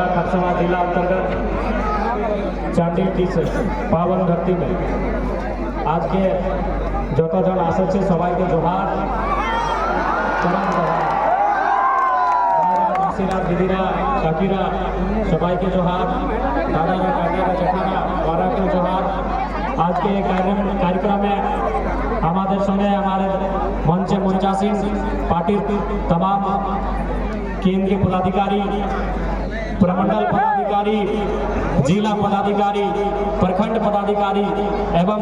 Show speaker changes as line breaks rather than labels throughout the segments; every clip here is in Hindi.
जिला खरसावां जिला अंतर्गत चांडिल की पावन धरती में आज के যত জন আসছে সবাইকে জোহার, চরম জোহার। মাসিরা, দিদিরা, কাকিরা সবাইকে জোহার, দাদারা, কাকিরা, জেঠারা বারাকে জোহার। आज के कार्यक्रम में हमारे संगे हमारे मंचे मंचासीन पार्टी तमाम केंद्रीय पदाधिकारी, प्रमंडल पदाधिकारी, जिला पदाधिकारी, प्रखंड पदाधिकारी एवं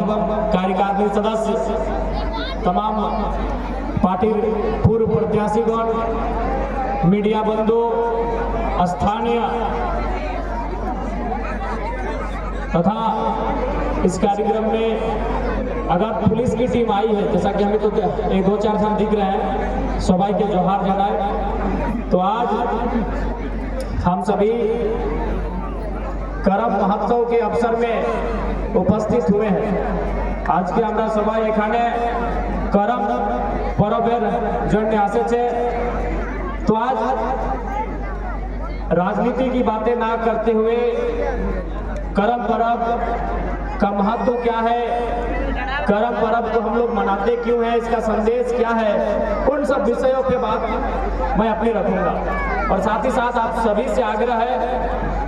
कार्यकारिणी सदस्य, तमाम पार्टी पूर्व प्रत्याशीगण, मीडिया बंधु, स्थानीय तथा इस कार्यक्रम में अगर पुलिस की टीम आई है, जैसा कि हमें तो एक दो चार जन दिख रहे हैं, सबाई के जोहार जनाए। तो आज हम सभी करम महोत्सव के अवसर में उपस्थित हुए हैं। आज के हमारा सबाई एखाने करम पर्वेर जन्य आसे छे। तो आज राजनीति की बातें ना करते हुए करम पर्व का महत्व क्या है, करम पर्व को हम लोग मनाते क्यों हैं, इसका संदेश क्या है, उन सब विषयों पे बात मैं अपनी रखूंगा। और साथ ही साथ आप सभी से आग्रह है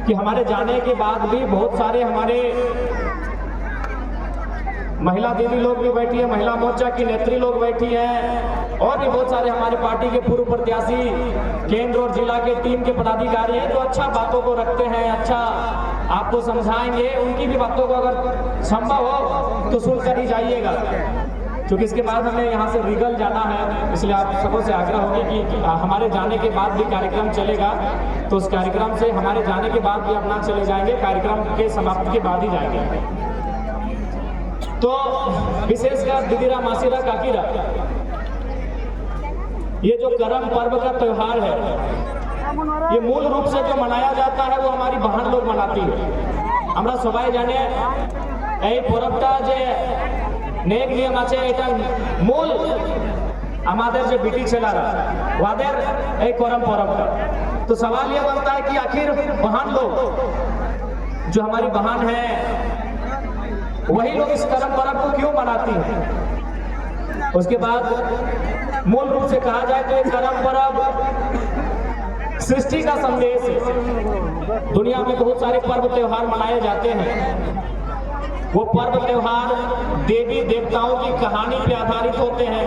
कि हमारे जाने के बाद भी बहुत सारे हमारे महिला दीदी लोग भी बैठी है, महिला मोर्चा की नेत्री लोग बैठी हैं, और भी बहुत सारे हमारे पार्टी के पूर्व प्रत्याशी, केंद्र और जिला के टीम के पदाधिकारी हैं जो अच्छा बातों को रखते हैं, अच्छा आपको समझाएंगे। उनकी भी बातों को अगर संभव हो तो सुनकर ही जाइएगा, क्योंकि इसके बाद हमें यहाँ से रिगल जाना है। इसलिए आप सबों से आग्रह होगा कि हमारे जाने के बाद भी कार्यक्रम चलेगा, तो उस कार्यक्रम से हमारे जाने के बाद भी अपना चले जाएंगे, कार्यक्रम के समाप्ति के बाद ही जाएंगे। तो विशेषकर दीदीरा, मासीरा, काकीरा, ये जो करम पर्व का त्योहार है, ये मूल रूप से जो मनाया जाता है वो हमारी बहन लोग मनाती है। हमरा सबाई जाने এই পরবটা যে নেক নিয়ম আছে, এটা মূল আমাদের যে বিটি ছেলেরা ওদের এই করম পরবটা। तो सवाल ये बनता है कि आखिर बहन लोग जो हमारी बहन है वही लोग इस करम पर्व को क्यों मनाती हैं। उसके बाद मूल रूप से कहा जाए तो ये करम पर्व सृष्टि का संदेश है। दुनिया में बहुत सारे पर्व त्योहार मनाए जाते हैं, वो पर्व त्योहार देवी देवताओं की कहानी पे आधारित होते हैं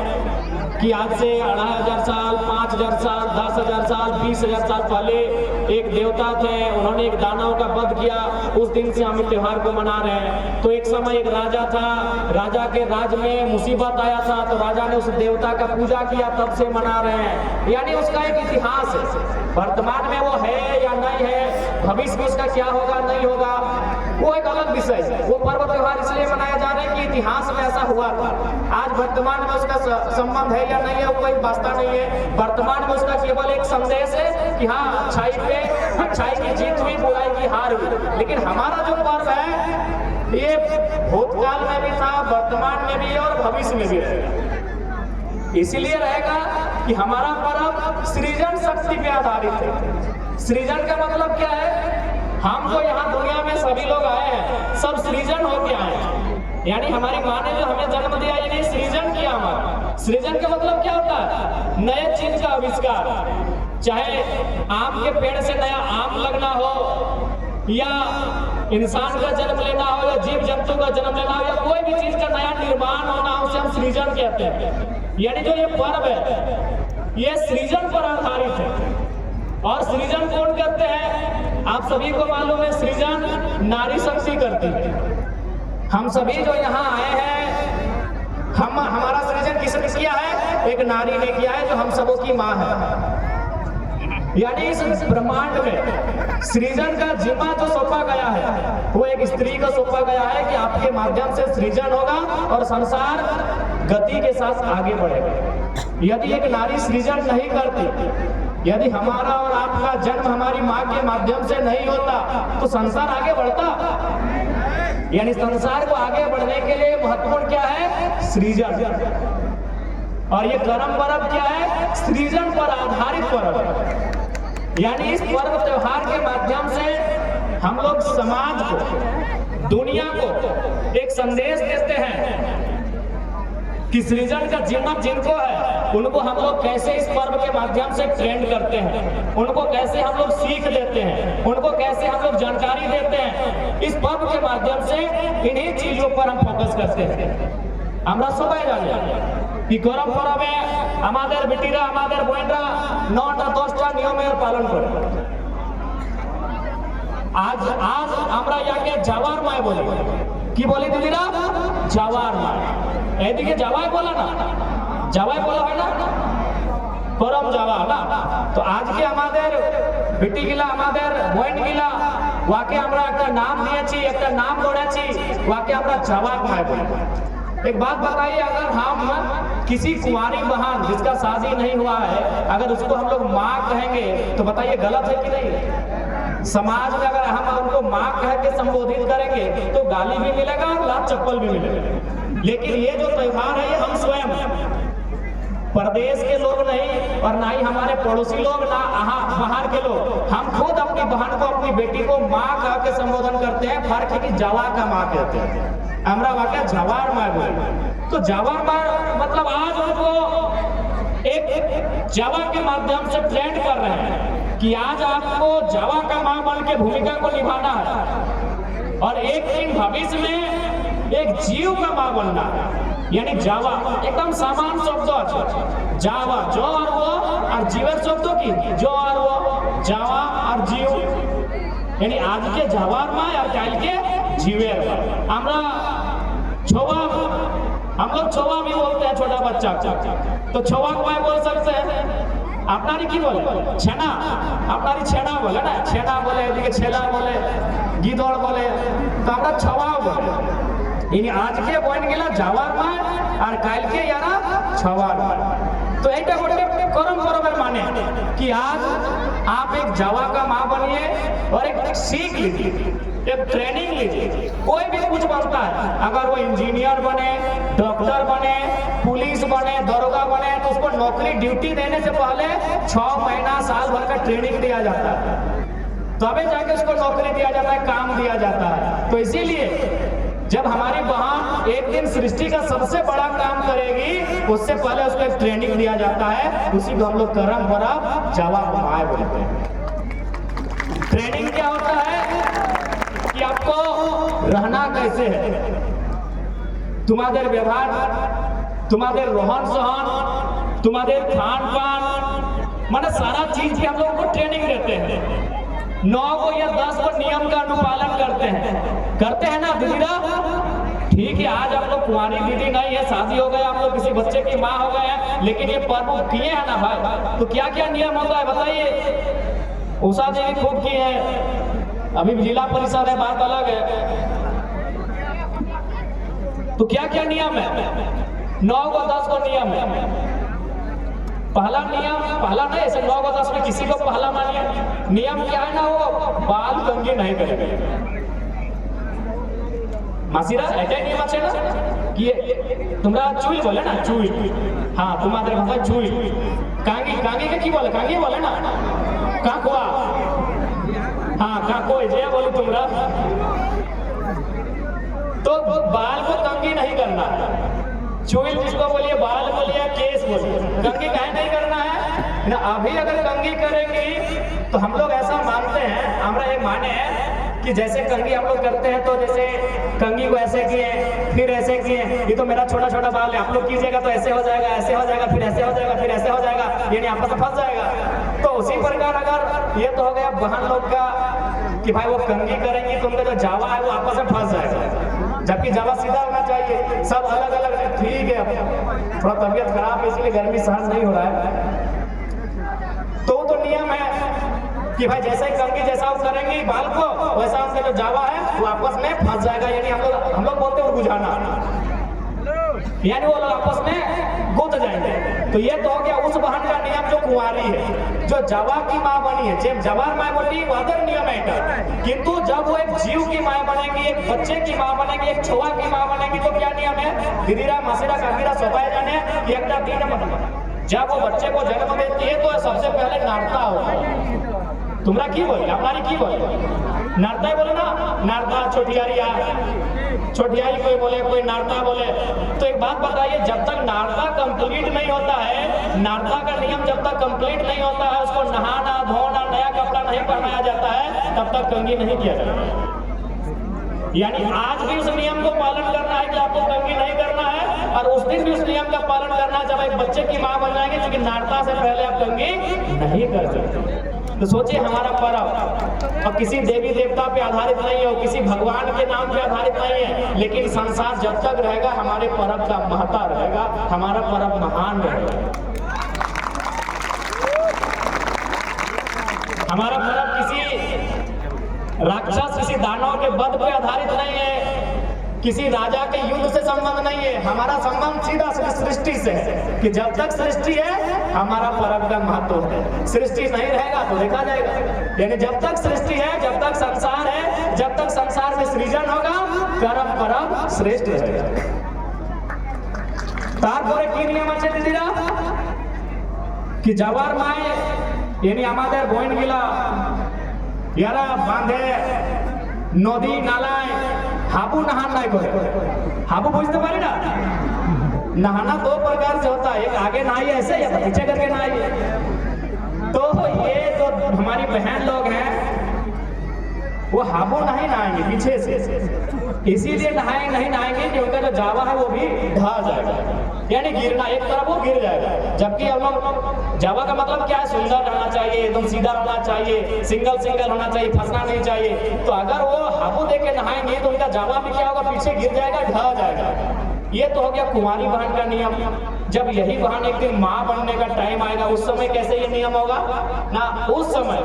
कि आज से 2500 साल, 5000 साल, 10,000 साल, 20,000 साल पहले एक देवता थे, उन्होंने एक दानव का वध किया, उस दिन से हम त्योहार को मना रहे हैं। तो एक समय एक राजा था, राजा के राज में मुसीबत आया था, तो राजा ने उस देवता का पूजा किया, तब से मना रहे हैं। यानी उसका एक इतिहास है, वर्तमान में वो है या नहीं है, भविष्य में उसका क्या होगा नहीं होगा, वो एक अलग विषय है। वो पर्व त्योहार इसलिए मनाया जा रहे हैं कि इतिहास में ऐसा हुआ था। आज वर्तमान में उसका संबंध है या नहीं है, वो कोई वास्ता नहीं है। वर्तमान में उसका केवल एक संदेश है कि हाँ, अच्छाई पे अच्छाई की जीत हुई, बुराई की हार हुई। लेकिन हमारा जो पर्व है ये भूतकाल में भी था, वर्तमान में भी है और भविष्य में भी रहेगा। इसीलिए रहेगा कि हमारा पर्व सृजन शक्ति पे आधारित है। सृजन का मतलब क्या है, हम तो यहाँ दुनिया में सभी लोग आए हैं, सब सृजन होके आए हैं। यानी हमारी माँ ने जो हमें जन्म दिया, यानी सृजन किया हमारा। सृजन का मतलब क्या होता है, नए चीज का आविष्कार। चाहे आम के पेड़ से नया आम लगना हो, या इंसान का जन्म लेना हो, या जीव जंतु का जन्म लेना हो, या कोई भी चीज का नया निर्माण होना हो, उसे हम सृजन कहते हैं। यानी जो ये पर्व है ये सृजन पर आधारित है। और सृजन कौन करते हैं, आप सभी को मालूम है, सृजन नारी शक्ति करती है। हम सभी जो यहाँ आए हैं, हमारा सृजन किसने किया है, एक नारी ने किया है जो हम सबों की माँ है। यानी इस ब्रह्मांड में सृजन का जिम्मा जो सौंपा गया है वो एक स्त्री को सौंपा गया है कि आपके माध्यम से सृजन होगा और संसार गति के साथ आगे बढ़ेगा। यदि एक नारी सृजन नहीं करती, यदि हमारा और आपका जन्म हमारी माँ के माध्यम से नहीं होता, तो संसार आगे बढ़ता। यानी संसार को आगे बढ़ने के लिए महत्वपूर्ण क्या है, सृजन। और ये करम पर्व क्या है, सृजन पर आधारित पर्व। यानी इस पर्व त्योहार के माध्यम से हम लोग समाज को, दुनिया को एक संदेश देते हैं कि सृजन का जिम्मा जिनको है उनको हम लोग कैसे इस पर्व के माध्यम से ट्रेंड करते हैं, उनको कैसे हम लोग सीख देते हैं, उनको कैसे हम लोग जानकारी देते हैं। इस पर्व के माध्यम से इन्हीं चीजों पर हम फोकस करते हैं। আমরা সবাই জানি কি গরম পরবে আমাদের বেটিরা আমাদের বোনরা 9টা 10টা নিয়মের পালন করে। আজ আমরা ইয়াকে যাওয়ার মায় বলি। কি বলি দিদিরা? যাওয়ার মায়। এদিকে যাওয়াই বলে না, যাওয়াই বলা হয় না, গরম যাওয়া না। তো আজকে আমাদের বেটিগুলা আমাদের বোনগুলা ওয়াকে আমরা একটা নাম দিয়েছি, একটা নাম গড়েছি, ওয়াকে আমরা যাওয়ার মায় বলি। एक बात बताइए, अगर हम किसी कुंवारी बहन जिसका शादी नहीं हुआ है अगर उसको हम लोग माँ कहेंगे तो बताइए गलत है कि नहीं? समाज में अगर हम उनको माँ कह के संबोधित करेंगे तो गाली भी मिलेगा और लात चप्पल भी मिलेगा। लेकिन ये जो त्योहार है ये हम स्वयं, प्रदेश के लोग नहीं और ना ही हमारे पड़ोसी लोग, ना बाहर के लोग, हम खुद अपनी बहन को, अपनी बेटी को माँ कह के संबोधन करते हैं। फर्क है कि जवा का माँ कहते हैं, हमरा वाक्य जवार माँ बोले। तो जवार माँ मतलब आज उनको एक जावा के माध्यम से ट्रेंड कर रहे हैं कि आज आपको जावा का माँ बन के भूमिका को निभाना है और एक दिन भविष्य में एक जीव का माँ बनना है। यानी जावा एकदम सामान शब्द है, जावा जो और वो, और जीवन शब्दों की जो और वो, जावा और जीव। यानी आज के जावार माँ और कल के जीवेर माँ। हमरा छोवा, हम लोग छोवा भी बोलते हैं छोटा बच्चा, तो छोवा को मैं बोल सकते हैं। अपनारी की बोले छेना, अपनारी छेना बोले ना, छेना बोले, एदिके छेला बोले, गिदड़ बोले, तो हमरा छोवा बोले। यानी आज के बन गेला जावार माय और काल के यारा छवार माय। तो এইটা গোটে করম করবের মানে कि आज आप एक जावा का माँ बनिए और एक सीख लीजिए, एक ट्रेनिंग लीजिए। कोई भी कुछ बनता है, अगर वो इंजीनियर बने, डॉक्टर बने, पुलिस बने, दरोगा बने, तो उसको नौकरी ड्यूटी देने से पहले 6 महीना साल भर का ट्रेनिंग दिया जाता है, तभी जाके उसको नौकरी दिया जाता है, काम दिया जाता है। तो इसीलिए जब हमारी बहन एक दिन सृष्टि का सबसे बड़ा काम करेगी उससे पहले उसको एक ट्रेनिंग दिया जाता है, उसी को हम लोग करम बरम जावा माय बोलते हैं। ट्रेनिंग क्या होता है कि आपको रहना कैसे है, तुम्हारे व्यवहार, तुम्हारे रोहन सहन, तुम्हारे खान पान, माने सारा चीज की हम लोग को ट्रेनिंग देते हैं। 9 को या 10 को नियम का अनुपालन करते हैं ना दीदीरा? ठीक है, आज आप लोग कुंवारी दीदी नहीं है, शादी हो गया, आप लोग किसी बच्चे की माँ हो गए हैं, लेकिन ये पर्व किए हैं ना भाई, तो क्या क्या नियम होता है बताइए। उषा देवी खूब की है, अभी जिला परिषद है, बात अलग है। तो क्या क्या नियम है? 9 को 10 को नियम है। पहला नियम, पहला नहीं, ऐसे 9 को 10 में किसी को पहला मानिए। नियम क्या है ना, वो बाल कंघी नहीं करेंगे। मासीरा ऐसे नियम अच्छे ना कि तुम्हारा चुई बोले ना, चुई, हाँ तुम्हारे भाषा चुई, कांगी, कांगी के की बोले, कांगी बोले ना, काकुआ, हाँ काको जे बोली तुम्हारा। तो बाल को कंघी नहीं करना है, चुईल जिसको बोलिए, बाल बोलिए, केस बोलिए, कंघी काहे नहीं करना है ना। अभी अगर कंघी करेंगी तो हम लोग ऐसा मानते हैं, हमारा ये माने है कि जैसे कंघी हम लोग करते हैं तो जैसे कंघी को ऐसे किए, फिर ऐसे किए, ये तो मेरा छोटा छोटा बाल है, आप लोग कीजिएगा तो ऐसे हो जाएगा, ऐसे हो जाएगा, फिर ऐसे हो जाएगा, फिर ऐसे हो जाएगा, यानी आपस में फंस जाएगा। तो उसी प्रकार अगर ये तो हो गया बहन लोग का कि भाई वो कंघी करेंगी तो उनका जो जावा है वो आपस में फंस जाएगा, जबकि जावा सीधा होना चाहिए, सब अलग अलग। ठीक है, थोड़ा तबीयत खराब है इसलिए गर्मी सहन नहीं हो रहा है। तो नियम है कि भाई जैसे कंघी जैसा वो करेंगे बाल को, वैसा उनका जो जावा है वो आपस में फंस जाएगा, यानी हम लोग बोलते हैं बुझाना, यानी वो लोग आपस में गुंथ जाएंगे। तो ये तो हो गया उस बहन का नियम जो कुंवारी है, जो जावा की माँ बनी है। जब जवार माँ बनी वो अदर नियम है, किंतु जब वो एक जीव की माँ बनेगी, एक बच्चे की माँ बनेगी, एक छोआ की माँ बनेगी, तो क्या नियम है? दीदीरा मासीरा काकीरा सबाई जाने कि एक दिन जब वो बच्चे को जन्म देती है तो सबसे पहले नारता होता है। তোমরা কি বলে, আপনারা কি বলে, नारता बोले ना, नारता छोटियारिया, छोटियारी कोई बोले, कोई नारता बोले। तो एक बात बताइए, जब तक नारता कंप्लीट नहीं होता है, नारता का नियम जब तक कंप्लीट नहीं होता है, उसको नहाना धोना नया कपड़ा नहीं पहनाया जाता है, तब तक कंघी नहीं किया जाता। यानी आज भी उस नियम को पालन करना है कि आपको कंघी नहीं करना है, और उस दिन भी उस नियम का पालन करना है जब एक बच्चे की मां बन जाएंगे, क्योंकि नारता से पहले आप कंघी नहीं कर सकते। तो सोचिए, हमारा पर्व और किसी देवी देवता पे आधारित नहीं है, किसी भगवान के नाम पे आधारित नहीं है, लेकिन संसार जब तक रहेगा हमारे पर्व का महत्व रहेगा, हमारा पर्व महान रहेगा। हमारा पर्व किसी राक्षस, किसी दानव के वध पे आधारित नहीं है, किसी राजा के युद्ध से संबंध नहीं है। हमारा संबंध सीधा सृष्टि से है कि जब तक सृष्टि है हमारा पर्व का महत्व है, सृष्टि नहीं रहेगा तो देखा जाएगा। यानी जब तक सृष्टि है, जब तक संसार है, जब तक संसार में सृजन होगा, कर्म पर्व श्रेष्ठ रहेगा। तारपरे की नियम আছে দিদিরা कि যাওয়ার মায়ে यानी আমাদের বইনগুলা यारा बांधे नदी नालाय हाबू नहान नहीं करे। हाबू बुझते पारी ना, नहाना दो प्रकार से होता है, एक आगे नहाइए ऐसे या पीछे करके नहाइए। तो ये जो हमारी बहन लोग हैं वो हाबू नहीं नहाएंगे पीछे से, इसीलिए नहीं नहाएंगे कि उनका जो जावा है वो भी ढह जाएगा, यानी गिरना, एक तरफ वो गिर जाएगा। जबकि हम लोग जावा का मतलब क्या है, सुंदर रहना चाहिए, एकदम सीधा रहना चाहिए, सिंगल सिंगल होना चाहिए, फंसना नहीं चाहिए। तो अगर वो हाबू दे के नहाएंगे तो उनका जावा भी क्या होगा, पीछे गिर जाएगा, ढह जाएगा। ये तो हो गया कुमारी बहन का नियम। जब यही बहन एक दिन माँ बनने का टाइम आएगा, उस समय कैसे ये नियम होगा ना, उस समय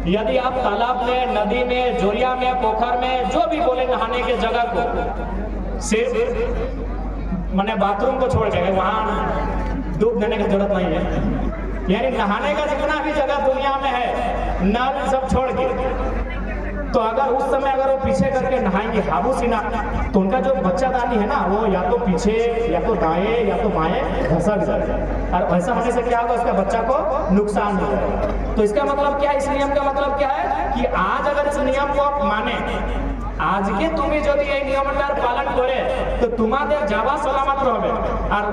यदि आप तालाब में, नदी में, जोरिया में, पोखर में, जो भी बोले नहाने के जगह को सिर्फ मैंने बाथरूम को छोड़ के वहां डूब देने की जरूरत नहीं है। यानी नहाने का जितना भी जगह दुनिया में है, नल सब छोड़ के, तो अगर उस समय अगर वो पीछे करके नहाएंगे हाबू सीना, तो उनका जो बच्चादानी है ना, वो या तो पीछे या तो दाएं या तो बाएं धसक जाएगा, और ऐसा होने से क्या होगा, उसका बच्चा को नुकसान हो जाएगा। तो इसका मतलब क्या है, इस नियम का मतलब क्या है कि आज अगर इस नियम को आप माने, आज के तुम्हें जो ये नियमटार पालन करे तो तुम्हारे जावा सलामत रहे, और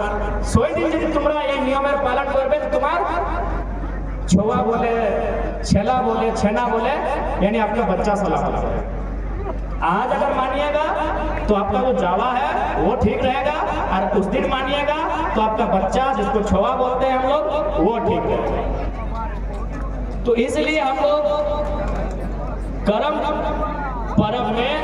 सोई दिन यदि तुम्हारा ये नियमेर पालन करबे तो तुम्हार छोवा बोले, छेला बोले, छेना बोले, यानी आपका बच्चा सलामत है। आज अगर मानिएगा तो आपका जो जावा है वो ठीक रहेगा, और उस दिन मानिएगा तो आपका बच्चा, जिसको छोवा बोलते हैं हम लोग, वो ठीक रहेगा। तो इसलिए हम लोग कर्म पर्व में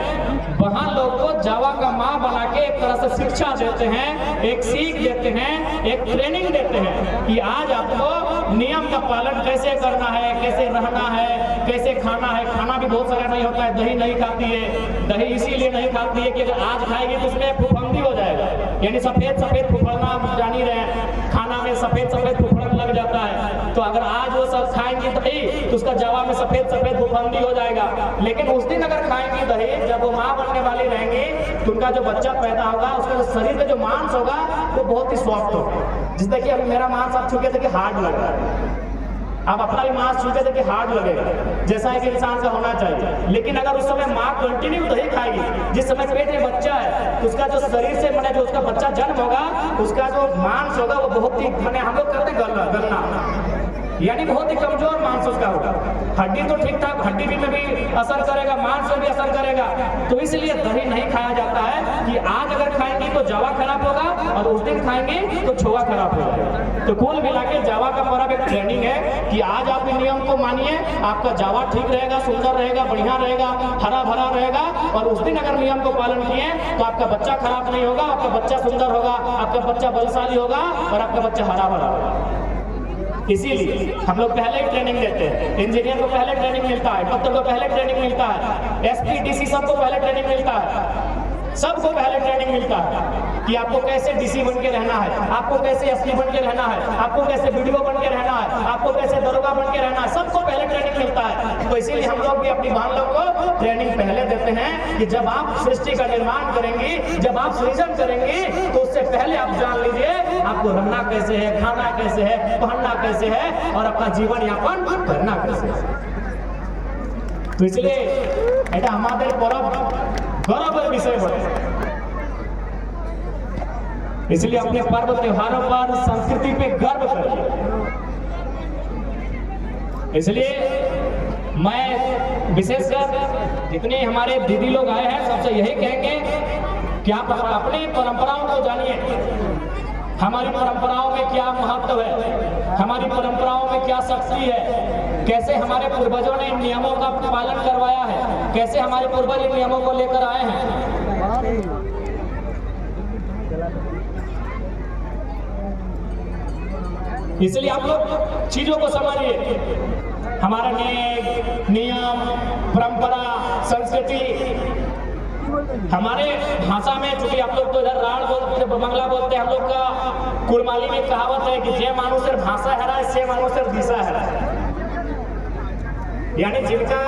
वहां लोग को जावा का माँ बना के एक तरह से शिक्षा देते हैं, एक सीख देते हैं, एक ट्रेनिंग देते हैं कि आज आपको नियम का पालन कैसे करना है, कैसे रहना है, कैसे खाना है। खाना भी बहुत सारा नहीं होता है, दही नहीं खाती है, दही इसीलिए नहीं खाती है कि अगर आज खाएगी तो उसमें फुफंदी हो जाएगा, यानी सफेद सफेद फुफड़ना, जान ही रहे खाना में सफेद सफेद फुफड़न लग जाता है। तो अगर आज वो सब खाएंगी दही तो उसका जावा में सफेद सफेद फुफंदी हो जाएगा। लेकिन उस दिन अगर खाएंगी दही, जब वो माँ बनने वाली रहेंगी तो उनका जो बच्चा पैदा होगा, उसका जो शरीर में जो मांस होगा वो बहुत ही सॉफ्ट होगा। जिस देखिए अभी मेरा मांस आप छूके थे कि हार्ड लग रहा है, आप अपना भी मांस छूके थे कि हार्ड लगेगा, जैसा एक इंसान का होना चाहिए। लेकिन अगर उस समय माँ कंटिन्यू दही खाएगी, जिस समय पेट में बच्चा है तो उसका जो शरीर से मैंने जो उसका बच्चा जन्म होगा, उसका जो मांस होगा वो बहुत ही, मैंने हम लोग करते गलना, यानी बहुत ही कमजोर मांस उसका होगा। हड्डी तो ठीक ठाक, हड्डी भी में भी असर करेगा, मांस में भी असर करेगा। तो इसलिए दही नहीं खाया जाता है कि आज अगर खाएंगे तो जावा खराब होगा, और उस दिन खाएंगे तो छोवा खराब हो जाएगा। तो कुल मिला के जावा का पर्व एक ट्रेनिंग है कि आज आप इन नियम को मानिए, आपका जावा ठीक रहेगा, सुंदर रहेगा, बढ़िया रहेगा, हरा भरा रहेगा। और उस दिन अगर नियम को पालन किए तो आपका बच्चा खराब नहीं होगा, आपका बच्चा सुंदर होगा, आपका बच्चा बलशाली होगा, और आपका बच्चा हरा भरा होगा। इसीलिए हम लोग पहले ही ट्रेनिंग देते हैं। इंजीनियर को पहले ट्रेनिंग मिलता है, डॉक्टर को पहले ट्रेनिंग मिलता है, एसपी डीसी सबको पहले ट्रेनिंग मिलता है, सबको पहले ट्रेनिंग मिलता है कि आपको कैसे डीसी बन के रहना है, आपको कैसे एसपी बन के रहना है, आपको कैसे वीडियो बन के रहना है, आपको कैसे दरोगा बन के रहना है, सबको पहले ट्रेनिंग मिलता है। तो इसीलिए हम लोग भी अपनी बहन लोग को ट्रेनिंग पहले देते हैं कि जब आप सृष्टि का निर्माण करेंगे, जब आप सृजन करेंगे, तो उससे पहले आप जान लीजिए आपको रहना कैसे है, खाना कैसे है, पहनना कैसे है, और अपना जीवन यापन करना कैसे है। तो इसलिए এটা আমাদের পরব গৌরবের বিষয় বটে। इसलिए अपने पर्व त्योहारों पर संस्कृति पे गर्व करिए। इसलिए मैं विशेषकर जितने हमारे दीदी लोग आए हैं सबसे यही कहेंगे कि आप अपनी परंपराओं को जानिए। हमारी परंपराओं में क्या महत्व है, हमारी परंपराओं में क्या शक्ति है, कैसे हमारे पूर्वजों ने इन नियमों का पालन करवाया है, कैसे हमारे पूर्वज इन नियमों को लेकर आए हैं। इसलिए आप लोग चीजों को समझिए। हमारा नियम, परंपरा, संस्कृति, हमारे भाषा में, चूंकि आप लोग तो इधर राड़ बोलते, बंगला बोलते हैं, हम लोग का कुरमाली में कहावत है कि जे मानुषर भाषा है से मानुषर दिशा है। यानी जिनका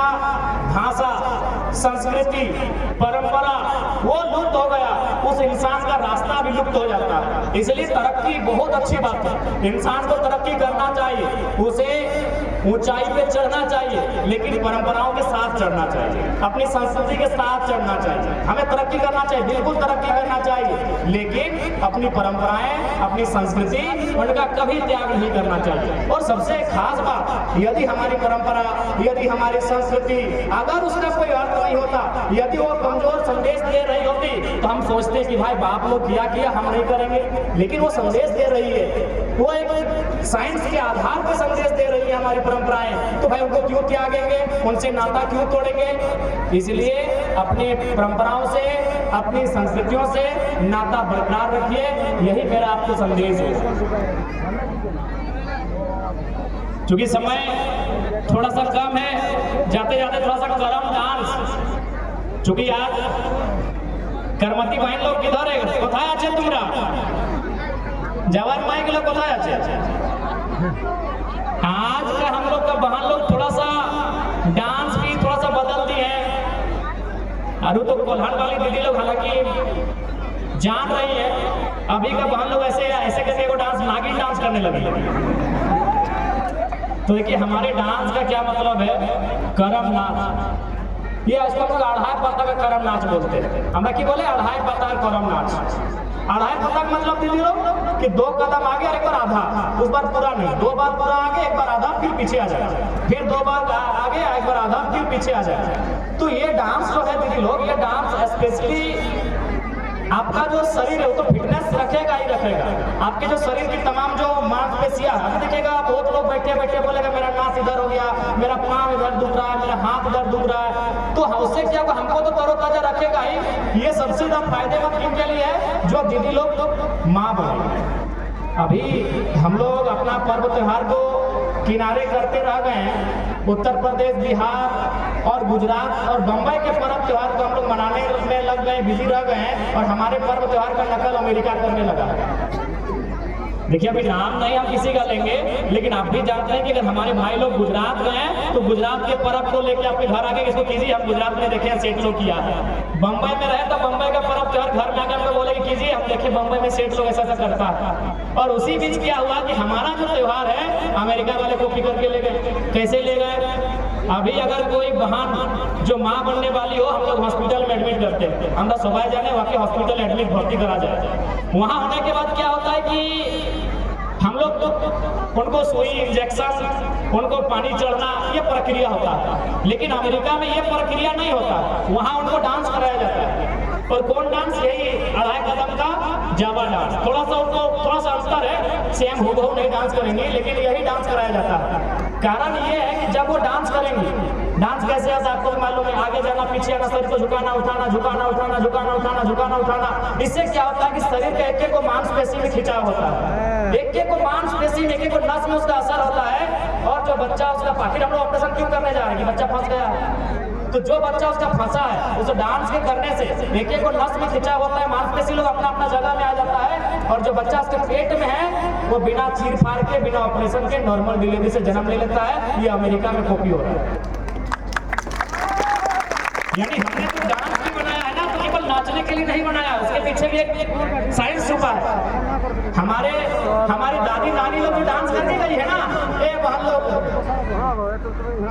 भाषा, संस्कृति, परंपरा वो लुप्त हो गया, उस इंसान का रास्ता भी लुप्त हो जाता है। इसलिए तरक्की बहुत अच्छी बात है, इंसान को तरक्की करना चाहिए, उसे ऊंचाई पे चढ़ना चाहिए, लेकिन परंपराओं के साथ चढ़ना चाहिए, अपनी संस्कृति के साथ चढ़ना चाहिए। हमें तरक्की करना चाहिए, बिल्कुल तरक्की करना चाहिए, लेकिन अपनी परंपराएं, अपनी संस्कृति उनका कभी त्याग नहीं करना चाहिए। और सबसे खास बात, यदि हमारी परंपरा, यदि हमारी संस्कृति अगर उसका कोई अर्थ नहीं होता, यदि वो कमजोर संदेश दे रही होती तो हम सोचते कि भाई बाप लोग किया हम नहीं करेंगे, लेकिन वो संदेश दे रही है, वो एक साइंस के आधार पर संदेश दे रही है हमारी परंपराएं, तो भाई उनको क्यों त्यागेंगे, उनसे नाता क्यों तोड़ेंगे। इसलिए अपनी परंपराओं से, अपनी संस्कृतियों से नाता बरकरार रखिए, यही मेरा आपको संदेश है। चूंकि समय थोड़ा सा कम है, जाते जाते थोड़ा सा करम डांस, चूंकि आज करमती बहन लोग किधर है, कोথায় আছে তোমরা, जवान माई के लोग कोথায় আছে। आज का हम लोग का बहन लोग थोड़ा सा डांस भी थोड़ा सा बदल दिए हैं। अरे तो कोल्हान वाली दीदी लोग हालांकि जान रही है, अभी का बहन लोग ऐसे ऐसे करके वो डांस नागिन डांस करने लगे। तो देखिए हमारे डांस का क्या मतलब है, करम नाच, ये इसको लोग अढ़ाई पत्ता का करम नाच बोलते हैं। हमरा की बोले अढ़ाई पत्ता का करम नाच। अढ़ाई पत्ता का मतलब दीदी लोग कि 2 कदम आगे और 1 बार आधा, उस बार पूरा नहीं, 2 बार पूरा आगे 1 बार आधा, फिर पीछे आ जाए, फिर 2 बार आगे 1 बार आधा, फिर पीछे आ जाए। तो ये डांस जो है दीदी लोग, ये डांस स्पेशली आपका जो शरीर है वो तो फिटनेस रखेगा ही रखेगा, आपके जो शरीर की तमाम जो मांसपेशियां है, देखिएगा बहुत लोग बैठे बैठे बोलेगा मेरा नाक इधर हो गया, मेरा पाँव इधर दुख रहा है, मेरा हाथ इधर दुख रहा है, तो उससे क्या होगा, हमको तो तरोताजा रखेगा ही। ये सबसे ज्यादा फायदेमंद किनके लिए है, जो दीदी लोग माँ बनेंगे। अभी हम लोग अपना पर्व त्योहार को किनारे करते रह गए हैं, उत्तर प्रदेश, बिहार और गुजरात और बम्बई के पर्व त्योहार को हम लोग मनाने में लग गए, बिजी रह गए हैं, और हमारे पर्व त्योहार का नकल अमेरिका करने लगा। देखिए अभी नाम नहीं हम किसी का लेंगे, लेकिन आप भी जानते हैं कि अगर हमारे भाई लोग गुजरात गए तो गुजरात के पर्व को लेके आपके घर आके इसको कीजिए, हम गुजरात में देखे सेठ लोग किया है। बम्बई में रहे तो बम्बई का पर्व त्योहार घर में आके हमको बोले कि कीजिए, हम देखे बम्बई में सेठ लोग ऐसा करता है। और उसी बीच क्या हुआ कि हमारा जो त्योहार है अमेरिका वाले कॉपी करके ले गए। कैसे ले गए, अभी अगर कोई बहन जो माँ बनने वाली हो, हम लोग हॉस्पिटल में एडमिट करते हैं, हमरा सुबह जाने वहाँ के हॉस्पिटल एडमिट भर्ती करा जाए। वहाँ होने के बाद क्या होता है कि हम लोग उनको सुई, इंजेक्शन, उनको पानी चढ़ना, ये प्रक्रिया होता है, लेकिन अमेरिका में ये प्रक्रिया नहीं होता, वहाँ उनको डांस कराया जाता है। और कौन डांस, यही अढ़ाई कदम का जावा डांस। थोड़ा सा उनको थोड़ा सा अंतर है, सेम हूबहू नहीं डांस करेंगे, लेकिन यही डांस कराया जाता है। कारण ये है कि जब वो डांस करेंगे, डांस कैसे आता है आपको मालूम है, आगे जाना, पीछे आना, शरीर को झुकाना उठाना, झुकाना उठाना, झुकाना उठाना, झुकाना उठाना। इससे क्या होता है कि शरीर के एक एक को मांसपेशी में खिंचाव होता है, एक एक को मांसपेशी में, एक एक को नस में उसका असर होता है। और जो बच्चा उसका, फिर हम लोग ऑपरेशन क्यों करने जा रहे हैं कि बच्चा फंस गया है, तो जो बच्चा उसका फंसा है उसे डांस के करने से एक एक को नस में खिंचाव होता है, मांसपेशी लोग अपना अपना जगह में आ जाता है। और जो बच्चा उसके पेट में है वो बिना चीर फाड़ के, बिना ऑपरेशन के नॉर्मल डिलीवरी से जन्म ले लेता है। ये अमेरिका में कॉपी हो रहा है। यानी हमने तो डांस भी बनाया है ना, तो केवल नाचने के लिए नहीं बनाया, उसके पीछे भी एक साइंस छुपा है। हमारी दादी नानी लोग भी डांस करने गई है ना, ए बहन लोग,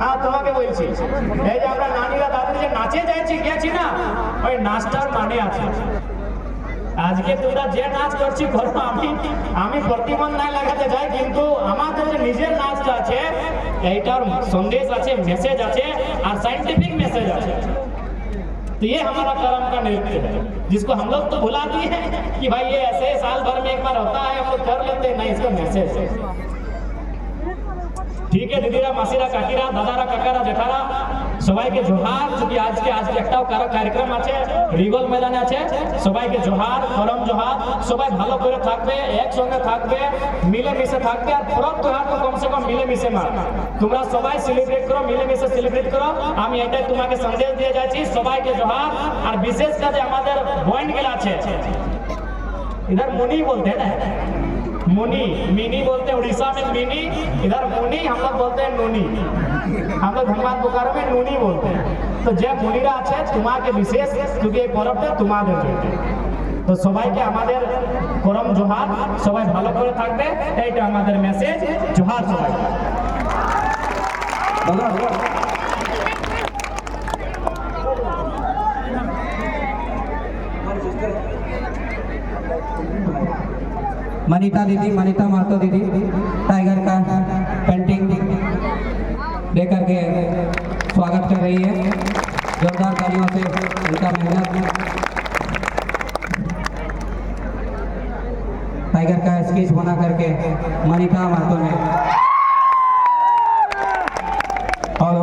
हाँ তোমাকে বলছি, এই যে আমরা নানীরা দাদি যে নাচে যাইছি গেছি না, ওই নাচটার মানে আছে। আজকে তোমরা যে নাচ করছি করো, আমি প্রতিবন্ধ নাই লাগাতে যাই, কিন্তু আমাদের যে নিজের নাচটা আছে এইটার সন্দেশ আছে, মেসেজ আছে, আর সাইন্টিফिक मैसेज আছে। तो ये हमारा कर्म का नृत्य है, जिसको हम लोग तो भुला दिए हैं कि भाई ये ऐसे साल भर में एक बार होता है, हम लोग कर लेते हैं, नहीं, इसका मैसेज है। ठीक है दीदीरा, मासीरा, काकीरा, दादारा, काकारा, जेठारा, সবাইকে জোহার। যদি আজকে একটাও কারো कार्यक्रम আছে রিগল ময়দানে আছে, সবাইকে জোহার, করম জোহার। সবাই ভালো করে থাকবে, একসঙ্গে থাকবে, মিলেমিশে থাকবে, আর পরব त्योहार তো কমসে কম মিলেমিশে মার। তোমরা সবাই সেলিব্রেট করো, মিলেমিশে সেলিব্রেট করো। আমি এটাই তোমাকে সন্দেশ দিয়ে যাচ্ছি, সবাইকে জোহার। আর বিশেষ করে আমাদের বয়েন গেলা আছে, इधर मुनी बोलते हैं ना, मुनी, मिनी बोलते हैं उड़ीसा में मिनी, इधर मुनी, हम लोग बोलते हैं नूनी। हम लोग धनबाद बोकारो में नूनी बोलते हैं। तो जय मुनिरा আছে তোমাকে বিশেষ, क्योंकि এই পরবটা তোমাদের জন্য। তো সবাইকে আমাদের করম জোহার, সবাই ভালো করে থাকবে, এইটা আমাদের মেসেজ। জোহার সবাই।
मनीता दीदी, मनीता महतो दीदी टाइगर का पेंटिंग देकर के स्वागत कर रही है, जोरदार तालियों से उनका मेहनत। टाइगर का स्केच बना करके मनीता महतो ने और